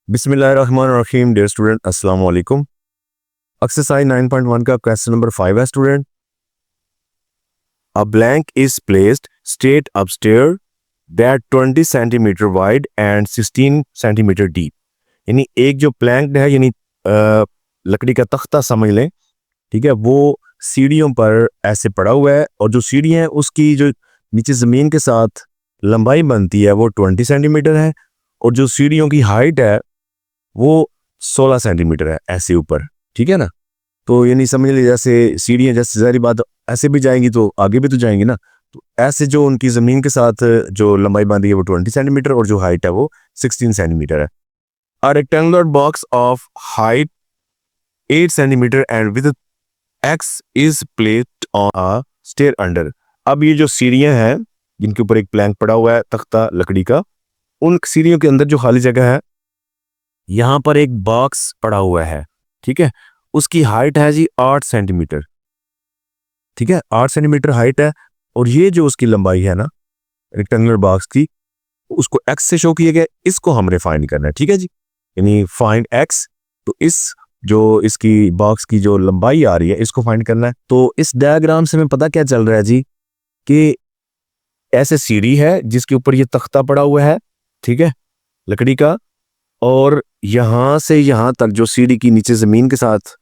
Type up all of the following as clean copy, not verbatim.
बिस्मिल्लाहिर्रहमानिर्रहीम। Dear student, अस्सलाम वालेकुम। एक्सरसाइज 9.1 का क्वेश्चन नंबर 5 है student. A blank is placed straight upstair that 20 centimetre wide and 16 centimetre deep. यानी एक जो प्लैंक है, यानी लकड़ी का तख्ता समझ लें, ठीक है, वो सीढ़ियों पर ऐसे पड़ा हुआ है और जो सीढ़ी है उसकी जो नीचे ज़मीन के साथ लंबाई बनती है वो 20 सेंटीमीटर है और जो सीढ़ियों की हाइट है वो 16 सेंटीमीटर है ऐसे ऊपर। ठीक है ना। तो ये नहीं समझ लीजिए जैसे सीढ़ियाँ, जैसे ज़ाहिर बात ऐसे भी जाएंगी तो आगे भी तो जाएंगी ना। तो ऐसे जो उनकी ज़मीन के साथ जो लंबाई बांधी है वो 20 सेंटीमीटर और जो हाइट है वो 16 सेंटीमीटर है। A rectangular box of height 8 centimetre and with x is placed on a stair under. अब ये जो सीढ़ियाँ हैं जिनके ऊपर एक प्लैंक पड़ा हुआ है, तख्ता लकड़ी का, उन सीढ़ियों के अंदर जो खाली जगह है यहां पर एक बॉक्स पड़ा हुआ है। ठीक है, उसकी हाइट है जी 8 सेंटीमीटर। ठीक है, 8 सेंटीमीटर हाइट है और ये जो उसकी लंबाई है ना रेक्टेंगुलर बॉक्स की, उसको एक्स से शो किया गया, इसको हमने फाइंड करना है। ठीक है जी, यानी फाइंड एक्स। तो इस जो इसकी बॉक्स की जो लंबाई आ रही है इसको फाइंड करना है। तो इस डायग्राम से हमें पता क्या चल रहा है जी कि ऐसे सीढ़ी है जिसके ऊपर ये तख्ता पड़ा हुआ है, ठीक है, लकड़ी का, और यहां से यहां तक जो सीढ़ी की नीचे जमीन के साथ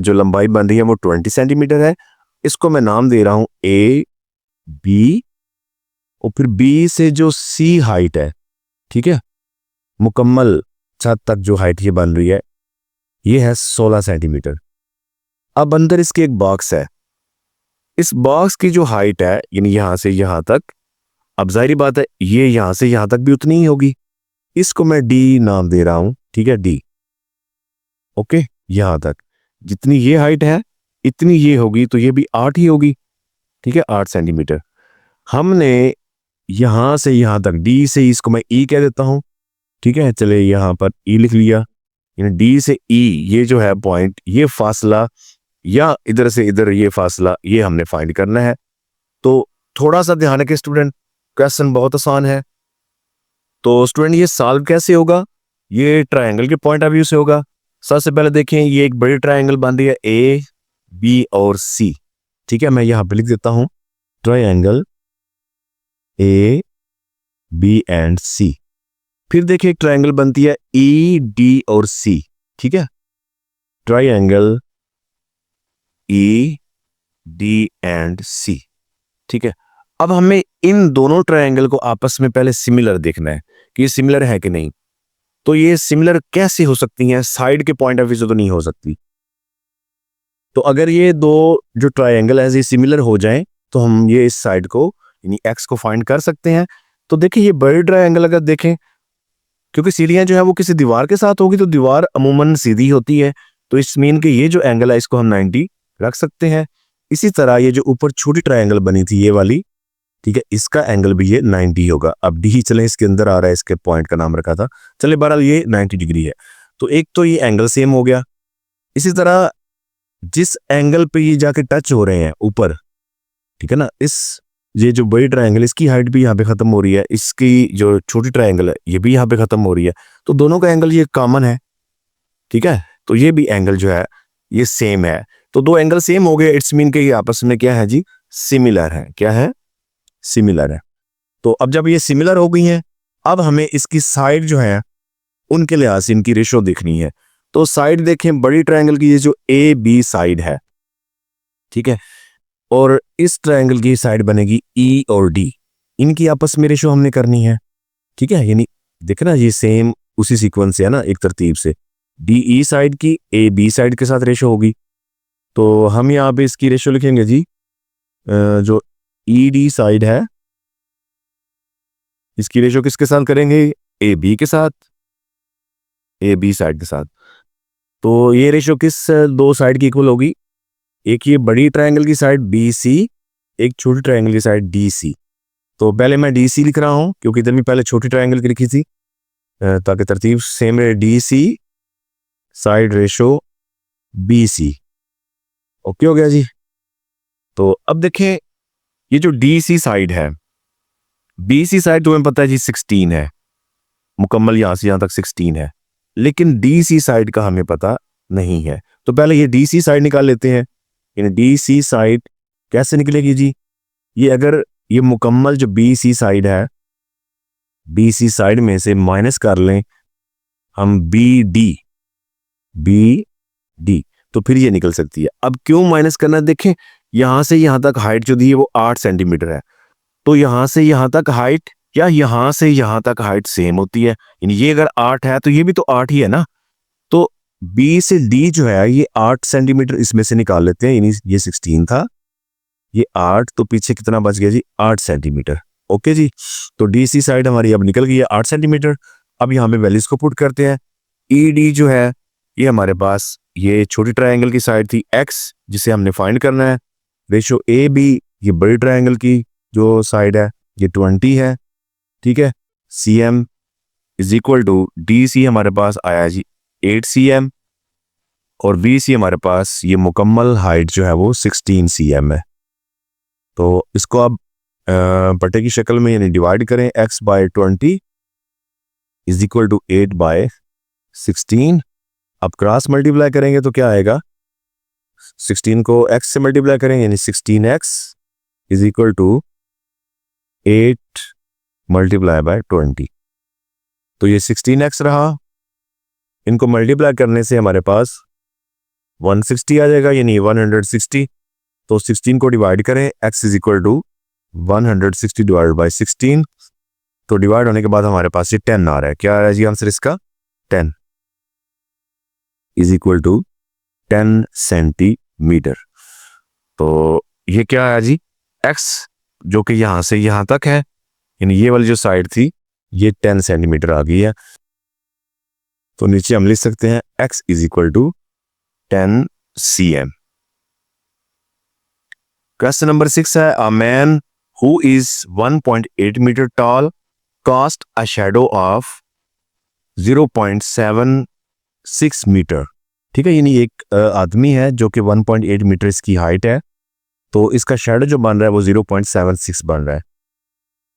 जो लंबाई बन रही है वो 20 सेंटीमीटर है। इसको मैं नाम दे रहा हूं ए बी, और फिर बी से जो सी हाइट है, ठीक है, मुकम्मल छत तक जो हाइट ये बन रही है ये है 16 सेंटीमीटर। अब अंदर इसके एक बॉक्स है, इस बॉक्स की जो हाइट है यानी यहां से यहां तक, अब जाहिर बात है ये यहां से यहां तक भी उतनी ही होगी। इसको मैं डी नाम दे रहा हूं, ठीक है, डी। ओके, यहां तक जितनी ये हाइट है इतनी ये होगी, तो ये भी 8 ही होगी। ठीक है, 8 सेंटीमीटर। हमने यहां से यहां तक डी से, इसको मैं ई कह देता हूं, ठीक है, चले यहां पर ई लिख लिया। यानी डी से ई ये जो है पॉइंट, ये फासला, या इधर से इधर ये फासला, ये हमने फाइंड करना है। तो थोड़ा सा ध्यान रखें स्टूडेंट, क्वेश्चन बहुत आसान है। तो स्टूडेंट ये सॉल्व कैसे होगा, ये ट्रायंगल के पॉइंट ऑफ व्यू से होगा। सबसे पहले देखें, ये एक बड़ी ट्रायंगल बन रही है ए बी और सी। ठीक है, मैं यहां पे लिख देता हूं ट्रायंगल ए बी एंड सी। फिर देखिए एक ट्रायंगल बनती है ई डी और सी। ठीक है, ट्रायंगल ई डी एंड सी। ठीक है, अब हमें इन दोनों ट्रायंगल को आपस में पहले सिमिलर देखना है कि ये सिमिलर है कि नहीं। तो ये सिमिलर कैसे हो सकती हैं, साइड के पॉइंट ऑफ व्यू से तो नहीं हो सकती। तो अगर ये दो जो ट्रायंगल है ये सिमिलर हो जाएं तो हम ये इस साइड को यानी एक्स को फाइंड कर सकते हैं। तो देखिए ये बड़ी ट्रायंगल अगर देखें, क्योंकि सीढ़ियां जो है वो किसी दीवार के साथ होगी तो दीवार अमूमन सीधी होती है, तो इस मीन के ये जो एंगल है इसको हम 90 रख सकते हैं। इसी तरह ये जो ऊपर छोटी ट्रायंगल बनी थी ये वाली, ठीक है, इसका एंगल भी ये 90 होगा। अब डी चले इसके अंदर आ रहा है, इसके पॉइंट का नाम रखा था, चले बहरहाल ये 90 डिग्री है। तो एक तो ये एंगल सेम हो गया। इसी तरह जिस एंगल पे ये जाके टच हो रहे हैं ऊपर, ठीक है ना, इस ये जो बड़ी ट्रायंगल इसकी हाइट भी यहाँ पे खत्म हो रही है, इसकी जो छोटी ट्रायंगल है ये भी यहाँ पे खत्म हो रही है, तो दोनों का एंगल ये कॉमन है। ठीक है, तो ये भी एंगल जो है ये सेम है। तो दो एंगल सेम हो गए, इट्स मीन के ये आपस में क्या है जी, सिमिलर है। क्या है, सिमिलर है। तो अब जब ये सिमिलर हो गई हैं, अब हमें इसकी साइड जो है उनके लिहाज से इनकी रेशो देखनी है। तो साइड देखें, बड़ी ट्रायंगल की ये जो ए बी साइड है, ठीक है, और इस ट्रायंगल की साइड बनेगी ई और डी, इनकी आपस में रेशो हमने करनी है। ठीक है, यानी देखना ये सेम उसी सीक्वेंस से है ना, एक तरतीब से डी ई साइड की ए बी साइड के साथ रेशो होगी। तो हम यहाँ पे इसकी रेशो लिखेंगे जी, जो ई डी साइड है इसकी रेशो किसके साथ करेंगे, ए बी के साथ, ए बी साइड के साथ। तो ये रेशो किस दो साइड की इक्वल होगी, एक ये बड़ी ट्रायंगल की साइड बी सी, एक छोटी ट्रायंगल की साइड डी सी। तो पहले मैं डी सी लिख रहा हूं क्योंकि इधर में पहले छोटी ट्रायंगल की लिखी थी, ताकि तरतीब सेम रहे। D C side ratio B C. Okay हो गया जी। तो अब देखें ये जो डी सी साइड है, बी सी साइड तुम्हें पता है जी 16 है, मुकम्मल यहां से यहां तक 16 है, लेकिन डी सी साइड का हमें पता नहीं है। तो पहले ये डी सी साइड निकाल लेते हैं। यानी डी सी साइड कैसे निकलेगी जी? ये अगर ये मुकम्मल जो बी सी साइड है, बी सी साइड में से माइनस कर लें हम बी डी, तो फिर ये निकल सकती है। अब क्यों माइनस करना, देखें यहां से यहां तक हाइट जो दी है वो 8 सेंटीमीटर है, तो यहां से यहां तक हाइट या यहां से यहां तक हाइट सेम होती है। यानी ये अगर 8 है तो ये भी तो 8 ही है ना। तो बी से डी जो है ये 8 सेंटीमीटर इसमें से निकाल लेते हैं। यानी ये 16 था, ये 8, तो पीछे कितना बच गया जी? 8 सेंटीमीटर। ओके जी, तो डी सी साइड हमारी अब निकल गई है 8 सेंटीमीटर। अब यहाँ पे वैल्यूज को पुट करते हैं। ई डी जो है ये हमारे पास ये छोटी ट्रायंगल की साइड थी x, जिसे हमने फाइंड करना है। रेशो ए बी ये बड़ी ट्रायंगल की जो साइड है ये 20 है, ठीक है। C M is equal to D C हमारे पास आया जी 8 cm, और वी सी हमारे पास ये मुकम्मल हाइट जो है वो 16 cm है। तो इसको अब बटे की शक्ल में यानी डिवाइड करें, x by 20 is equal to 8 by 16। अब क्रॉस मल्टीप्लाई करेंगे तो क्या आएगा? 16 को x से मल्टीप्लाई करेंगे यानी 16x is equal to 8 multiply by 20। तो ये 16x रहा, इनको मल्टीप्लाई करने से हमारे पास 160 आ जाएगा, यानी 160। तो 16 को डिवाइड करें, x is equal to 160 divide by 16, तो डिवाइड होने के बाद हमारे पास ये 10 आ रहा है। क्या आ रहा है जी आंसर इसका? 10 इज इक्वल टू 10 सेंटीमीटर। तो ये क्या है जी? x जो कि यहां से यहां तक है, यानी ये वाली जो साइड थी ये 10 सेंटीमीटर आ गई है। तो नीचे हम लिख सकते हैं x is equal to 10 cm। Question number 6 है, a man who is 1.8 metre tall cast a shadow of 0.76 metre. ठीक है, यानी एक आदमी है जो कि 1.8 मीटर इसकी हाइट है, तो इसका शैडो जो बन रहा है वो 0.76 बन रहा है।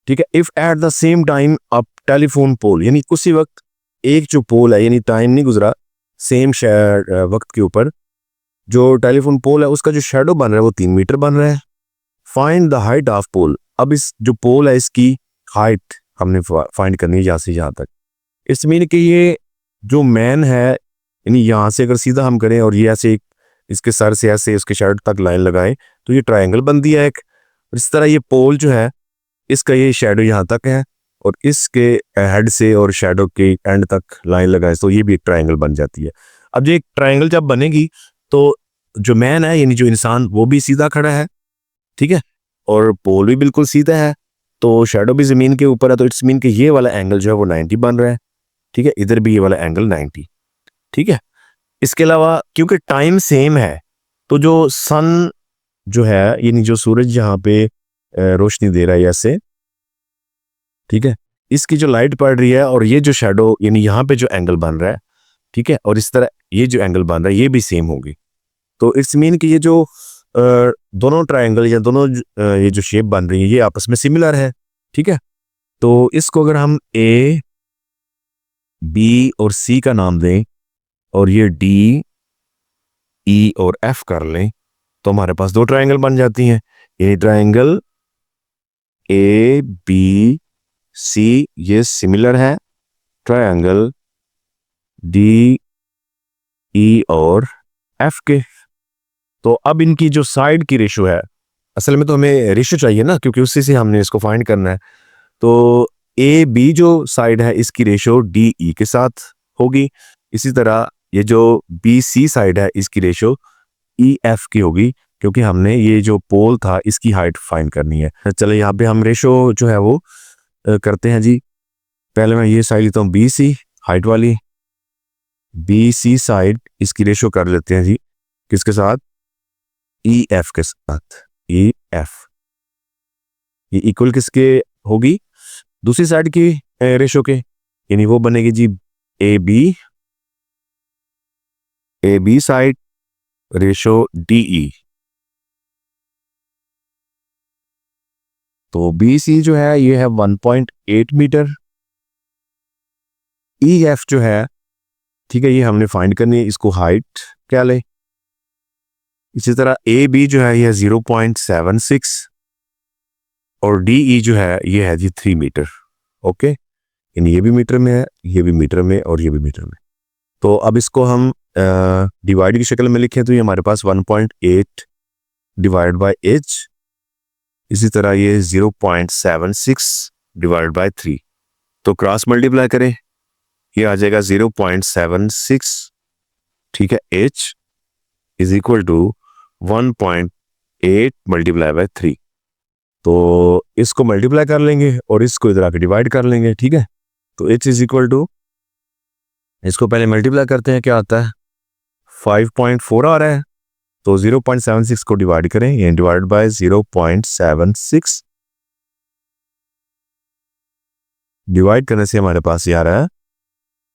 ठीक है। If at the same time a telephone pole, यानी उसी वक्त एक जो पोल है, यानी टाइम नहीं गुजरा, सेम वक्त के ऊपर जो टेलीफोन पोल है उसका जो शैडो बन रहा है वो 3 मीटर बन रहा है। फाइंड द हाइट ऑफ पोल। अब इस जो पोल है इसकी हाइट हमने फाइंड करनी है यहाँ से यहाँ तक। इस मीन कि ये जो मैन है, यानी यहाँ से अगर सीधा हम करें और ये ऐसे इसके सर से ऐसे उसके शैडो तक लाइन लगाएं तो ये ट्रायंगल बन दिया एक। इस तरह ये पोल जो है इसका ये शैडो यहाँ तक है और इसके हेड से और शैडो के एंड तक लाइन लगाए तो ये भी एक ट्रायंगल बन जाती है। अब ये एक ट्रायंगल जब बनेगी तो जो मैन है यानी जो इंसान वो भी सीधा खड़ा है, ठीक है, और पोल भी बिल्कुल सीधा है, तो शैडो भी जमीन के ऊपर है, तो इट्स मीन कि ये वाला एंगल जो है वो 90 बन रहा है। ठीक है, इधर भी ये वाला एंगल 90। ठीक है। इसके अलावा क्योंकि टाइम सेम है तो जो सन जो है यानी जो सूरज यहाँ पे रोशनी दे रहा है ऐसे, ठीक है, इसकी जो लाइट पड़ रही है और ये जो शैडो यानी यहाँ पे जो एंगल बन रहा है, ठीक है, और इस तरह ये जो एंगल बन रहा है ये भी सेम होगी। तो इट्स मीन कि ये जो दोनों ट्रायंगल या दोनों ये जो शेप बन रही है ये आपस में सिमिलर है। ठीक है, तो इसको अगर हम ए बी और सी का नाम दें और ये डी ई और एफ कर लें तो हमारे पास दो ट्रायंगल बन जाती हैं। ये ट्रायंगल ए बी सी ये सिमिलर है ट्रायंगल डी ई और एफ के। तो अब इनकी जो साइड की रेशो है, असल में तो हमें रेशो चाहिए ना क्योंकि उसी से हमने इसको फाइंड करना है। तो ए बी जो साइड है इसकी रेशो डी ई के साथ होगी, इसी तरह ये जो बी सी साइड है इसकी रेशो ई एफ की होगी क्योंकि हमने ये जो पोल था इसकी हाइट फाइंड करनी है। चले यहाँ पे हम रेशो जो है वो करते हैं जी। पहले मैं ये साइड लेता हूँ बी सी हाइट वाली, बी सी साइड इसकी रेशो कर लेते हैं जी किसके साथ? ई एफ के साथ। ई एफ ये इक्वल किसके होगी? दूसरी साइड की रेशो के, यानी वो बनेगी G A B side ratio D E. तो बी सी जो है ये है 1.8 मीटर, ई एफ जो है ठीक है, ये हमने फाइंड करनी है, इसको हाइट क्या लें। इसी तरह ए बी जो है ये 0.76 और डी ई जो है ये है जी 3 मीटर। ओके, यानी ये भी मीटर में है, ये भी मीटर में और ये भी मीटर में। तो अब इसको हम डिवाइड की शक्ल में लिखें तो ये हमारे पास 1.8 डिवाइड बाय एच, इसी तरह ये 0.76 डिवाइड बाय 3। तो क्रॉस मल्टीप्लाई करें, ये आ जाएगा 0.76, ठीक है, H is equal to 1.8 multiply by 3। तो इसको मल्टीप्लाई कर लेंगे और इसको इधर आके डिवाइड कर लेंगे, ठीक है। तो h इज इक्वल टू, इसको पहले मल्टीप्लाई करते हैं, क्या आता है 5.4 आ रहा है। तो 0.76 को डिवाइड करें, ये डिवाइड बाय 0.76, डिवाइड करने से हमारे पास ये आ रहा है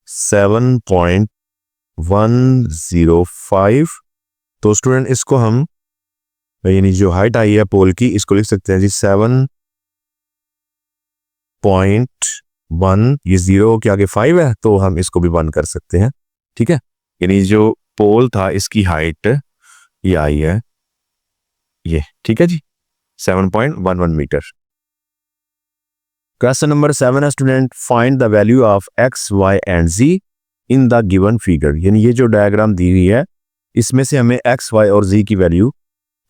7.105। तो स्टूडेंट इसको हम, यानी जो हाइट आई है पोल की, इसको लिख सकते हैं जी 7.1, ये 0 के आगे 5 है तो हम इसको भी 1 कर सकते हैं, ठीक है। यानी जो पोल था इसकी हाइट ये आई है ये, ठीक है जी, 7.11 मीटर। क्वेश्चन नंबर 7 है student, find the value of x y and z in the given figure. यानी ये जो डायग्राम दी हुई है इसमें से हमें एक्स वाई और जी की वैल्यू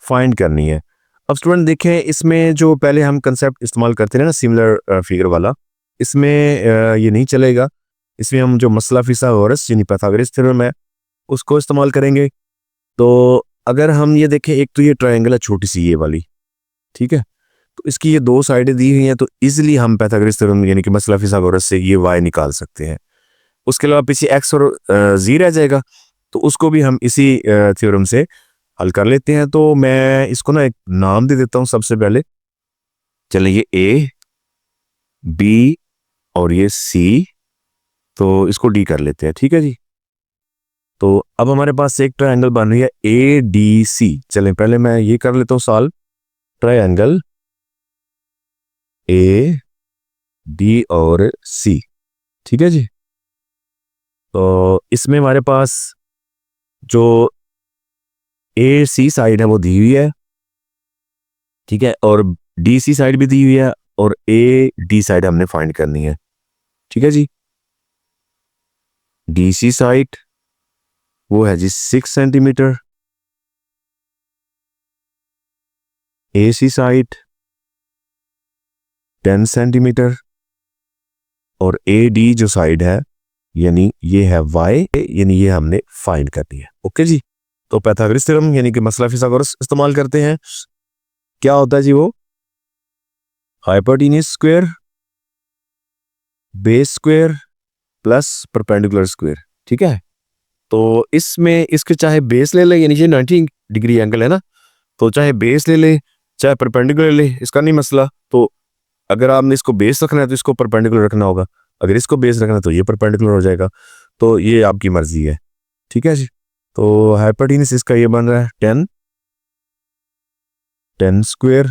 फाइंड करनी है। अब स्टूडेंट देखें, इसमें जो पहले हम कंसेप्ट इस्तेमाल करते हैं ना सिमिलर फिगर वाला, इसमें ये नहीं चलेगा। इसमें हम जो मसला फिसागोरस यानी पाइथागोरस थ्योरम है उसको इस्तेमाल करेंगे। तो अगर हम ये देखें, एक तो ये ट्रायंगल है छोटी सी ये वाली, ठीक है, तो इसकी ये 2 साइडें दी हुई हैं, तो इजीली हम पाइथागोरस थ्योरम यानी कि मसला फिसागोरस से ये y निकाल सकते हैं। उसके अलावा पीछे x और z रह जाएगा, तो उसको भी हम इसी थ्योरम से हल कर लेते हैं। तो मैं इसको ना एक नाम दे देता हूं सबसे पहले। चलें, ये a b और ये c, तो इसको d कर लेते हैं, ठीक है जी। तो अब हमारे पास एक ट्रायंगल बन रही है ADC। चलें पहले मैं ये कर लेता हूं सॉल्व, ट्रायंगल A D और C, ठीक है जी। तो इसमें हमारे पास जो AC साइड है वो दी हुई है, ठीक है, और DC साइड भी दी हुई है और AD साइड हमने फाइंड करनी है, ठीक है जी। DC साइड वो है जी 6 सेंटीमीटर, AC साइड 10 सेंटीमीटर और AD जो साइड है यानी ये है y, यानी ये हमने फाइंड करनी है। ओके जी, तो पाइथागोरस थ्योरम यानी कि मसला फिसागोरस इस्तेमाल करते हैं। क्या होता है जी वो, hypotenuse square base square plus perpendicular square, ठीक है। तो इसमें इसके चाहे बेस ले ले, यानी ये 90 डिग्री एंगल है ना, तो चाहे बेस ले ले चाहे परपेंडिकुलर ले, इसका नहीं मसला। तो अगर आपने इसको बेस रखना है तो इसको परपेंडिकुलर रखना होगा, अगर इसको बेस रखना है तो ये परपेंडिकुलर हो जाएगा। तो ये आपकी मर्जी है, ठीक है जी। तो हाइपोटेन्यूज इसका ये बन रहा है 10 स्क्वायर।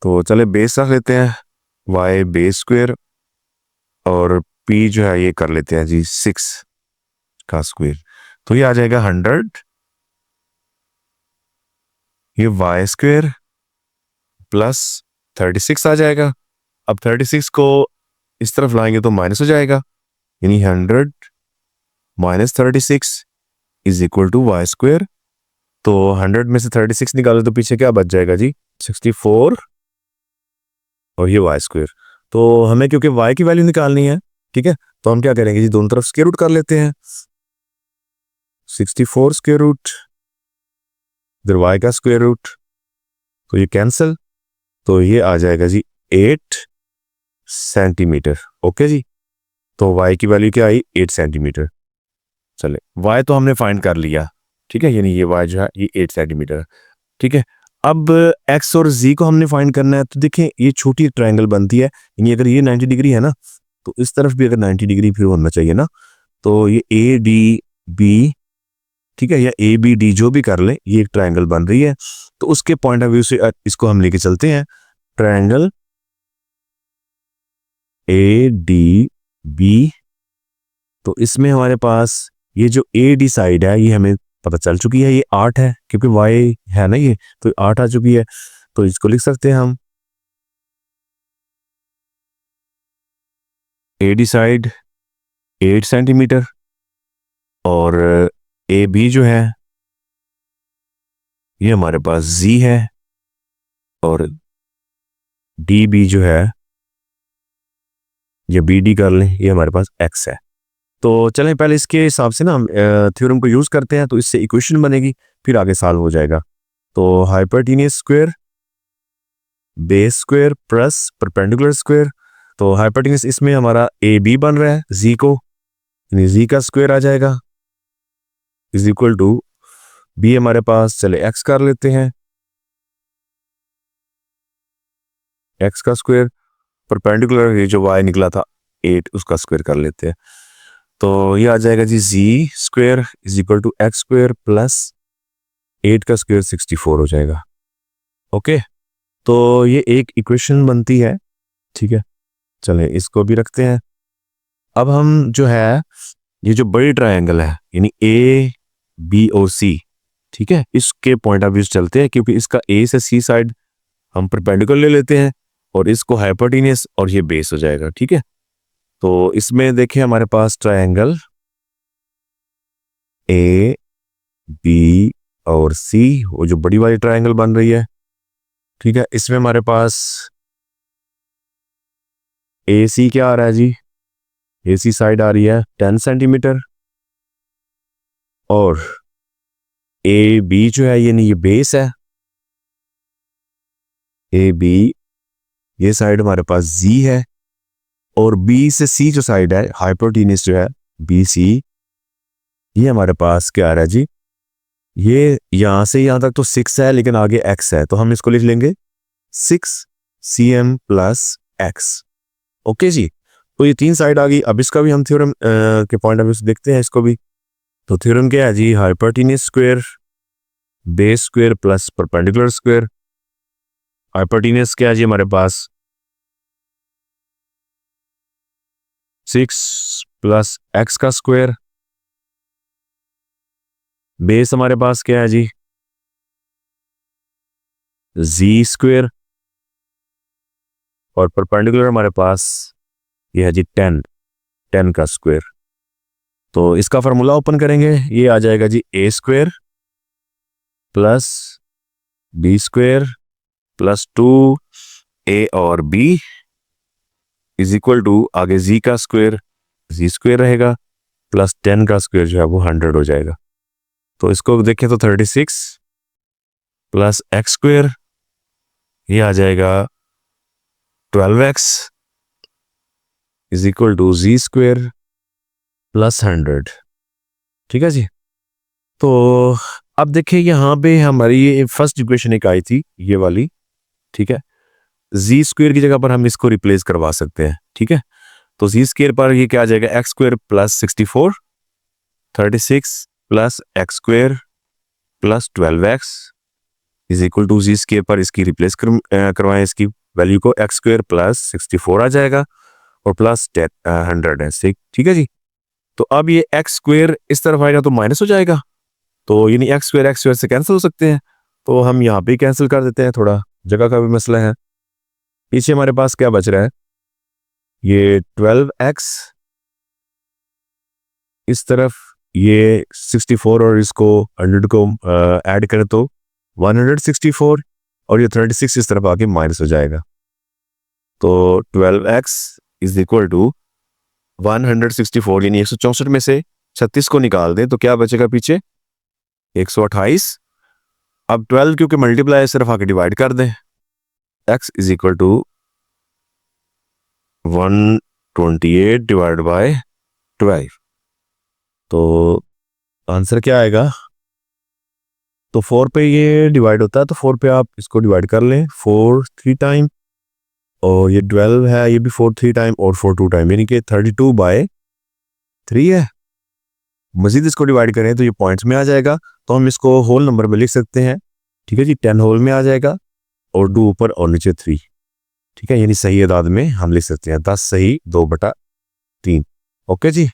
तो चले बेस रख लेते हैं y बेस स्क्वायर और p जो है ये कर लेते हैं जी 6 का स्क्वायर। तो ये आ जाएगा 100, ये y स्क्वायर प्लस 36 आ जाएगा। अब 36 को इस तरफ लाएंगे तो माइनस हो जाएगा, यानी 100 minus 36 is equal to y square. तो 100 में से 36 निकालो तो पीछे क्या बच जाएगा जी 64 और ये वाई स्क्वायर। तो हमें क्योंकि y की वैल्यू निकालनी है, ठीक है, तो हम क्या करेंगे जी दोनों तरफ स्क्वायर रूट कर लेते हैं। 64 स्क्वायर रूट इधर y का स्क्वायर रूट, तो ये कैंसिल, तो ये आ जाएगा जी 8 सेंटीमीटर। ओके जी, तो y की वैल्यू क्या आई 8 सेंटीमीटर। चले y तो हमने फाइंड कर लिया, ठीक है, यानी ये y जो है ये 8 सेंटीमीटर, ठीक है। अब x और z को हमने फाइंड करना है। तो देखें ये छोटी ट्रायंगल बनती है, यानी अगर ये 90 डिग्री है ना तो इस तरफ भी अगर 90 डिग्री फिर होना चाहिए ना। तो ये ADB, ठीक है, या ABD जो भी कर ले, ये एक ट्रायंगल बन रही है। तो उसके पॉइंट ऑफ व्यू से इसको हम लेके चलते हैं, ट्रायंगल ADB तो इसमें हमारे पास ये जो ए डी साइड है ये हमें पता चल चुकी है, ये 8 है क्योंकि वाई है ना, ये तो 8 आ चुकी है। तो इसको लिख सकते हैं हम ए डी साइड 8 सेंटीमीटर और ए बी जो है ये हमारे पास जी है और डी बी जो है ये बी डी कर लें, ये हमारे पास एक्स है। तो चलें पहले इसके हिसाब से ना हम थ्योरम को यूज़ करते हैं, तो इससे इक्वेशन बनेगी, फिर आगे सॉल्व हो जाएगा। तो hypotenuse square base square plus perpendicular square, तो हाइपोटेन्यूज इसमें हमारा ए बी बन रहा है जी को, यानी जी का स्क्वायर आ जाएगा इज इक्वल टू बी हमारे पास, चले एक्स कर लेते हैं, एक्स का स्क्वायर परपेंडिकुलर ये जो वाई निकला था 8 उसका स्क्वायर कर लेते हैं। तो ये आ जाएगा जी G square is equal to X square plus 8 का स्क्वायर 64 हो जाएगा। ओके, तो ये एक इक्वेशन बनती है, ठीक है। चलें इसको भी रखते हैं। अब हम जो है ये जो बड़ी ट्रायंगल है यानी ए बी ओ सी, ठीक है, इसके पॉइंट ऑफ व्यू से चलते हैं क्योंकि इसका ए से सी साइड हम परपेंडिकुलर ले लेते हैं और इसको हाइपोटेन्यूज और ये बेस हो जाएगा, ठीक है। तो इसमें देखें हमारे पास ट्रायंगल ए बी और सी, वो जो बड़ी वाली ट्रायंगल बन रही है, ठीक है। इसमें हमारे पास ए सी क्या आ रहा है जी, ए सी साइड आ रही है 10 सेंटीमीटर और ए बी जो है ये बेस है, ए बी ये साइड हमारे पास जी है और बी से सी जो साइड है हाइपोटेन्यूज जो है बी सी, ये हमारे पास क्या आ रहा है जी, ये यहां से यहां तक तो 6 है लेकिन आगे x है, तो हम इसको लिख लेंगे 6 cm प्लस x। ओके जी, तो ये 3 साइड आ गई। अब इसका भी हम थ्योरम के पॉइंट ऑफ व्यू से देखते हैं इसको भी। तो थ्योरम क्या है जी, hypotenuse square base square plus perpendicular square. Hypotenuse क्या है जी हमारे पास 6 प्लस x का स्क्वायर, बेस हमारे पास क्या है जी जी स्क्वायर और परपेंडिकुलर हमारे पास ये है जी 10 का स्क्वायर। तो इसका फार्मूला ओपन करेंगे, ये आ जाएगा जी A square plus B square plus 2 A और बी इज इक्वल टू आगे जी का स्क्वायर, जी स्क्वायर रहेगा प्लस 10 का स्क्वायर जो है वो 100 हो जाएगा। तो इसको देखें तो 36 प्लस एक्स स्क्वायर ये आ जाएगा 12x is equal to z square plus 100, ठीक है जी। तो अब देखिए यहाँ पे हमारी ये फर्स्ट इक्वेशन एक आई थी ये वाली, ठीक है। जी स्क्वायर की जगह पर हम इसको रिप्लेस करवा सकते हैं, ठीक है। तो जी स्क्वायर पर ये क्या आ जाएगा x square plus 64, 36 plus x square plus 12x is equal to z square पर इसकी रिप्लेस करवाएं इसकी वैल्यू को, एक्स स्क्वायर प्लस 64 आ जाएगा और प्लस 100 है, ठीक है जी। तो अब ये एक्स स्क्वायर इस तरफ आएगा तो माइनस हो जाएगा, तो यानी एक्स स्क्वायर से कैंसिल हो सकते हैं, तो हम यहाँ पे कैंसिल कर देते हैं, थोड़ा जगह का भी मसला है। पीछे हमारे पास क्या बच रहा है, ये 12x इस तरफ, ये 64 और इसको 100 को ऐड करें तो 164 और ये 36 इस तरफ आके माइनस हो जाएगा। तो 12x इज इक्वल टू 164 यानी 164 में से 36 को निकाल दें तो क्या बचेगा पीछे 128। अब 12 क्योंकि मल्टीप्लाई सिर्फ आके डिवाइड कर दें, x is equal to 128 divide by 12, तो आंसर क्या आएगा, तो 4 पे ये डिवाइड होता है तो 4 पे आप इसको डिवाइड कर लें 4 3 टाइम और ये 12 है ये भी 4 3 टाइम और 4 2 टाइम यानी कि 32/3 है। मजीद इसको डिवाइड करें तो ये पॉइंट्स में आ जाएगा, तो हम इसको होल नंबर में लिख सकते हैं, ठीक है जी। 10 होल में आ जाएगा और 2 ऊपर और नीचे 3, ठीक है, यानी सही अदाद में हम लिख सकते हैं 10 सही 2/3। ओके जी।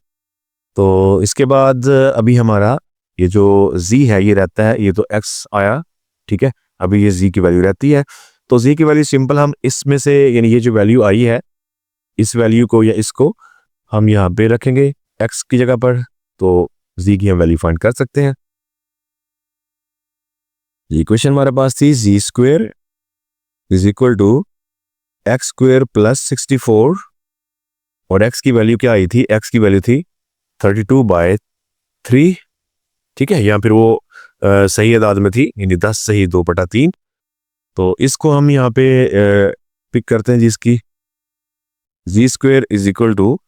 तो इसके बाद अभी हमारा ये जो z है ये रहता है, ये तो x आया, ठीक है। अभी ये z की वैल्यू रहती है, तो z की वैल्यू सिंपल हम इसमें से, यानी ये जो वैल्यू आई है इस वैल्यू को या इसको हम यहाँ पे रखेंगे x की जगह पर, तो z की हम वैल्यू फाइंड कर सकते हैं। ये क्वेश्चन हमारे पास थी z square is equal to x square plus 64, और x की वैल्यू क्या आई थी, x की वैल्यू थी 32/3, ठीक है। या फिर वो सही अदाद में थी, यानी 10 सही 2/3। तो इसको हम यहाँ पे पिक करते हैं जिसकी जी स्क्वेयर इज इक्वल टू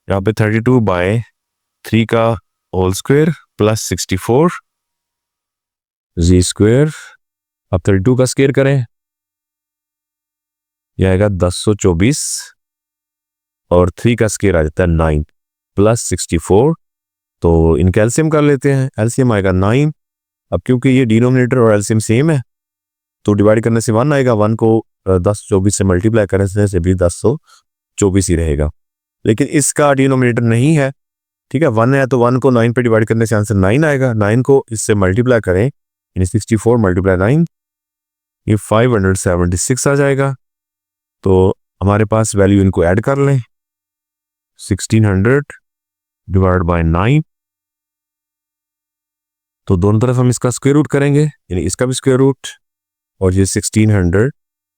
यहाँ पे 32/3 का होल स्क्वेयर प्लस 64 जी स्क्वेयर। अब 32 का स्क्वायर करें, यह आएगा 1024, और 3 का स्क्वायर आ जाता है 9 प्लस 64। तो इनका एलसीएम कर लेते हैं, एलसीएम आएगा 9। अब क्योंकि ये डिनोमिनेटर और एलसीएम सेम है तो डिवाइड करने से 1 आएगा, 1 को 1024 से मल्टीप्लाई करने से भी 1024 ही रहेगा। लेकिन इसका डिनोमिनेटर नहीं है, ठीक है, 1 है, तो 1 को 9 पे डिवाइड करने से आंसर 9 आएगा। 9 को इससे मल्टीप्लाई करें, यानी 64 मल्टीप्लाई 9, ये 576 आ जाएगा। तो हमारे पास वैल्यू इनको ऐड कर लें, 1600 डिवाइड बाय 9, तो दोनों तरफ हम इसका स्क्वायर रूट करेंगे, यानी इसका भी स्क्वायर रूट और ये 1600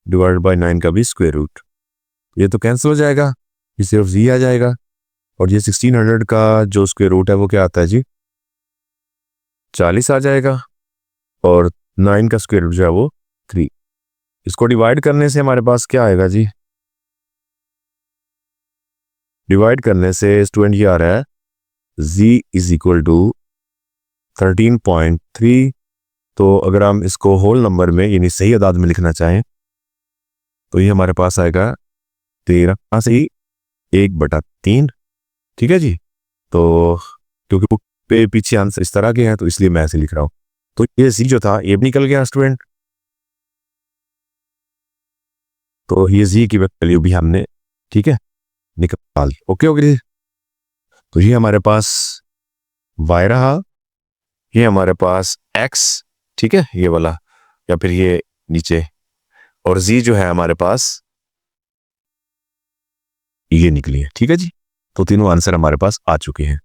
डिवाइड बाय 9 का भी स्क्वायर रूट। ये तो कैंसिल हो जाएगा, ये सिर्फ जी आ जाएगा, और ये 1600 का जो स्क्वायर रूट है वो क्या आता है जी, 40 आ जाएगा, और 9 का स्क्वायर रूट जो है वो 3। इसको डिवाइड करने से हमारे पास क्या आएगा जी, डिवाइड करने से स्टूडेंट ये आ रहा है z इज इक्वल टू 13.3। तो अगर हम इसको होल नंबर में यानी सही अदाद में लिखना चाहें तो ये हमारे पास आएगा 13 से 1/3, ठीक है जी। तो क्योंकि बुक पे पीछे आंसर इस तरह के हैं तो इसलिए मैं ऐसे लिख रहा हूँ। तो ये z जो था ये भी निकल गया स्टूडेंट, तो ये z की वैल्यू भी हमने, ठीक है, निकाल। ओके ओके, तो ये हमारे पास y रहा, ये हमारे पास x, ठीक है, ये वाला, या फिर ये नीचे, और z जो है हमारे पास ये निकली है, ठीक है जी। तो तीनों आंसर हमारे पास आ चुके हैं।